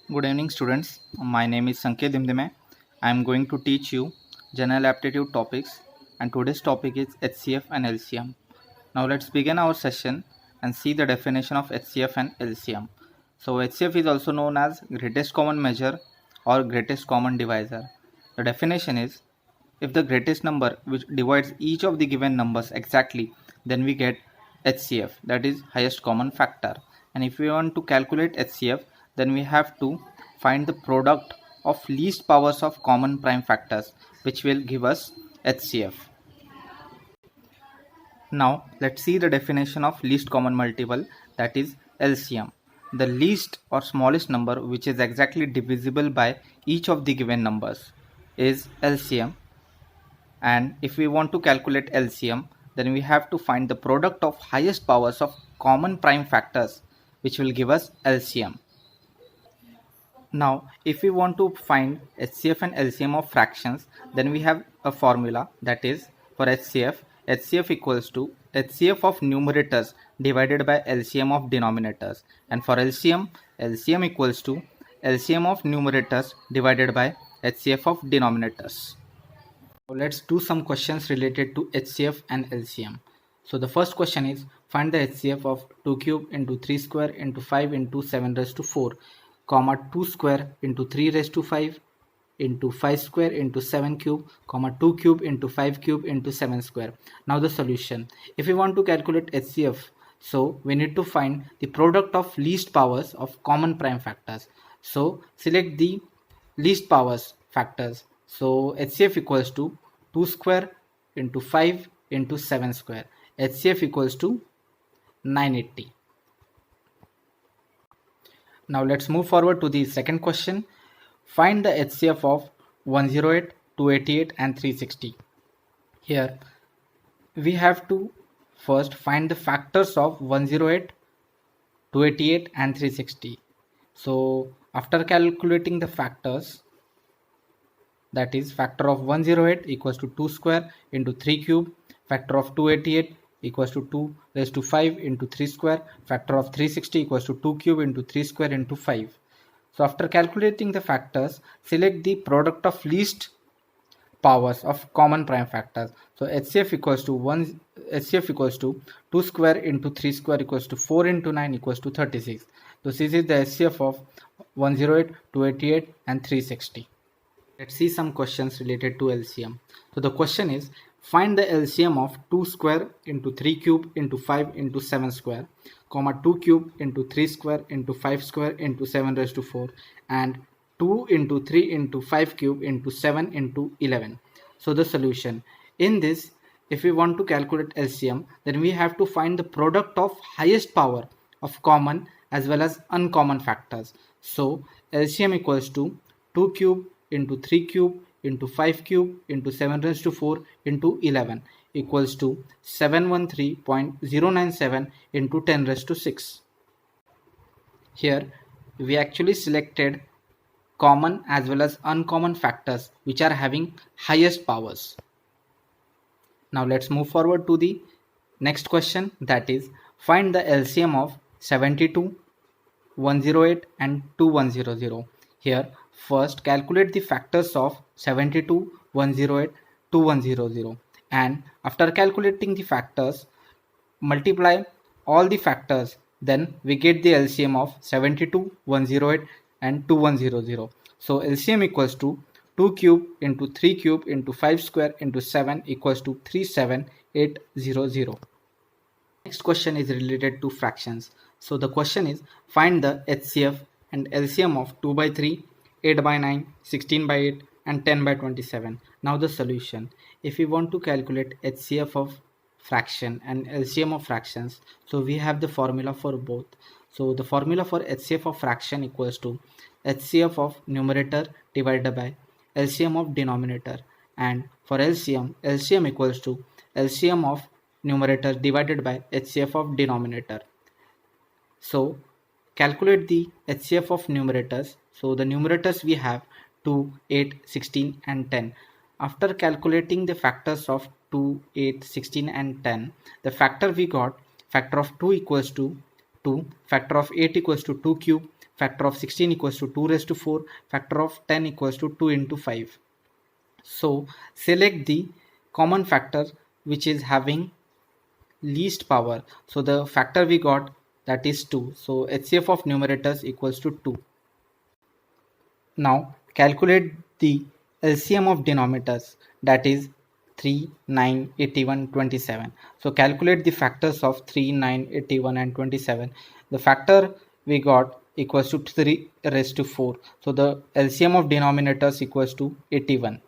Good evening, students. My name is Sanket Dimdime. I am going to teach you general aptitude topics, and today's topic is HCF and LCM. Now let's begin our session and see the definition of HCF and LCM. So HCF is also known as greatest common measure or greatest common divisor. The definition is if the greatest number which divides each of the given numbers exactly, then we get HCF, that is highest common factor. And if we want to calculate HCF, then we have to find the product of least powers of common prime factors, which will give us HCF. Now let's see the definition of least common multiple, that is LCM. The least or smallest number which is exactly divisible by each of the given numbers is LCM. And if we want to calculate LCM, then we have to find the product of highest powers of common prime factors, which will give us LCM. Now, if we want to find HCF and LCM of fractions, then we have a formula, that is for HCF equals to HCF of numerators divided by LCM of denominators, and for LCM equals to LCM of numerators divided by HCF of denominators. So let's do some questions related to HCF and LCM. So the first question is, find the HCF of 2 cube into 3 square into 5 into 7 raised to 4, comma 2 square into 3 raised to 5 into 5 square into 7 cube, comma 2 cube into 5 cube into 7 square. Now the solution. If we want to calculate HCF, so we need to find the product of least powers of common prime factors. So select the least powers factors. So HCF equals to 2 square into 5 into 7 square. HCF equals to 980. Now let's move forward to the second question. Find the HCF of 108, 288 and 360. Here we have to first find the factors of 108, 288 and 360. So after calculating the factors, that is factor of 108 equals to 2 square into 3 cube, factor of 288 equals to 2 raised to 5 into 3 square, factor of 360 equals to 2 cube into 3 square into 5. So after calculating the factors, select the product of least powers of common prime factors. So HCF equals to 2 square into 3 square equals to 4 into 9 equals to 36. So this is the HCF of 108, 288 and 360. Let's see some questions related to LCM. So the question is, find the LCM of 2 square into 3 cube into 5 into 7 square, comma 2 cube into 3 square into 5 square into 7 raised to 4 and 2 into 3 into 5 cube into 7 into 11. So the solution. In this, if we want to calculate LCM, then we have to find the product of highest power of common as well as uncommon factors. So LCM equals to 2 cube into 3 cube into 5 cube into 7 raised to 4 into 11 equals to 713.097 into 10 raised to 6. Here we actually selected common as well as uncommon factors which are having highest powers. Now let's move forward to the next question, that is find the LCM of 72, 108 and 2100. Here first calculate the factors of 72, 108, 2100 and after calculating the factors multiply all the factors, then we get the LCM of 72, 108 and 2100. So LCM equals to 2 cube into 3 cube into 5 square into 7 equals to 37800. Next question is related to fractions. So the question is, find the HCF and LCM of 2 by 3, 8 by 9, 16 by 8 and 10 by 27. Now the solution. If we want to calculate HCF of fraction and LCM of fractions, so we have the formula for both. So the formula for HCF of fraction equals to HCF of numerator divided by LCM of denominator, and for LCM equals to LCM of numerator divided by HCF of denominator. So calculate the HCF of numerators. So the numerators we have 2, 8, 16 and 10. After calculating the factors of 2, 8, 16 and 10, the factor we got, factor of 2 equals to 2, factor of 8 equals to 2 cube, factor of 16 equals to 2 raised to 4, factor of 10 equals to 2 into 5. So select the common factor which is having least power. So the factor we got, that is 2. So HCF of numerators equals to 2. Now calculate the LCM of denominators, that is 3, 9, 81, 27. So calculate the factors of 3, 9, 81 and 27. The factor we got equals to 3 raised to 4. So the LCM of denominators equals to 81.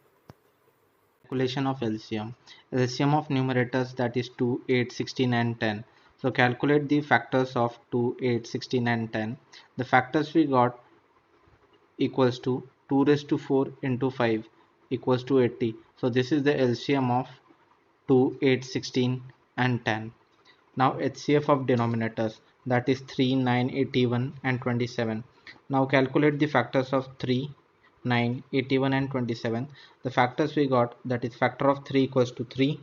Calculation of LCM. LCM of numerators, that is 2, 8, 16 and 10. So calculate the factors of 2, 8, 16 and 10. The factors we got equals to 2 raised to 4 into 5 equals to 80. So this is the LCM of 2, 8, 16 and 10. Now HCF of denominators, that is 3, 9, 81 and 27. Now calculate the factors of 3, 9, 81 and 27. The factors we got, that is factor of 3 equals to 3,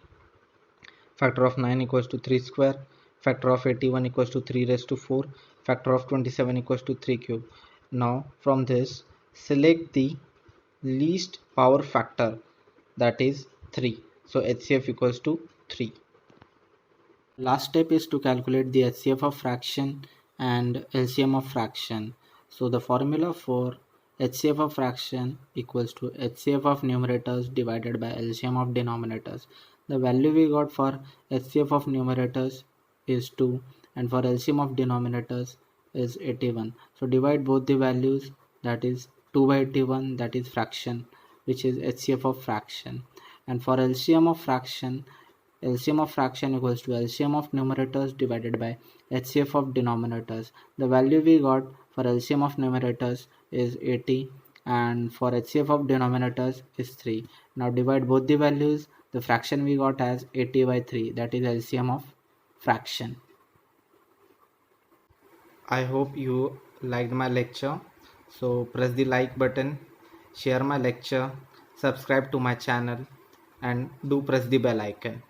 factor of 9 equals to 3 square, factor of 81 equals to 3 raised to 4, factor of 27 equals to 3 cube. Now from this, select the least power factor, that is 3. So HCF equals to 3. Last step is to calculate the HCF of fraction and LCM of fraction. So the formula for HCF of fraction equals to HCF of numerators divided by LCM of denominators. The value we got for HCF of numerators is 2 and for LCM of denominators is 81. So divide both the values, that is 2 by 81, that is fraction, which is HCF of fraction. And for LCM of fraction equals to LCM of numerators divided by HCF of denominators. The value we got for LCM of numerators is 80 and for HCF of denominators is 3. Now divide both the values. The fraction we got as 80 by 3, that is LCM of fraction. I hope you liked my lecture. So press the like button, share my lecture, subscribe to my channel and do press the bell icon.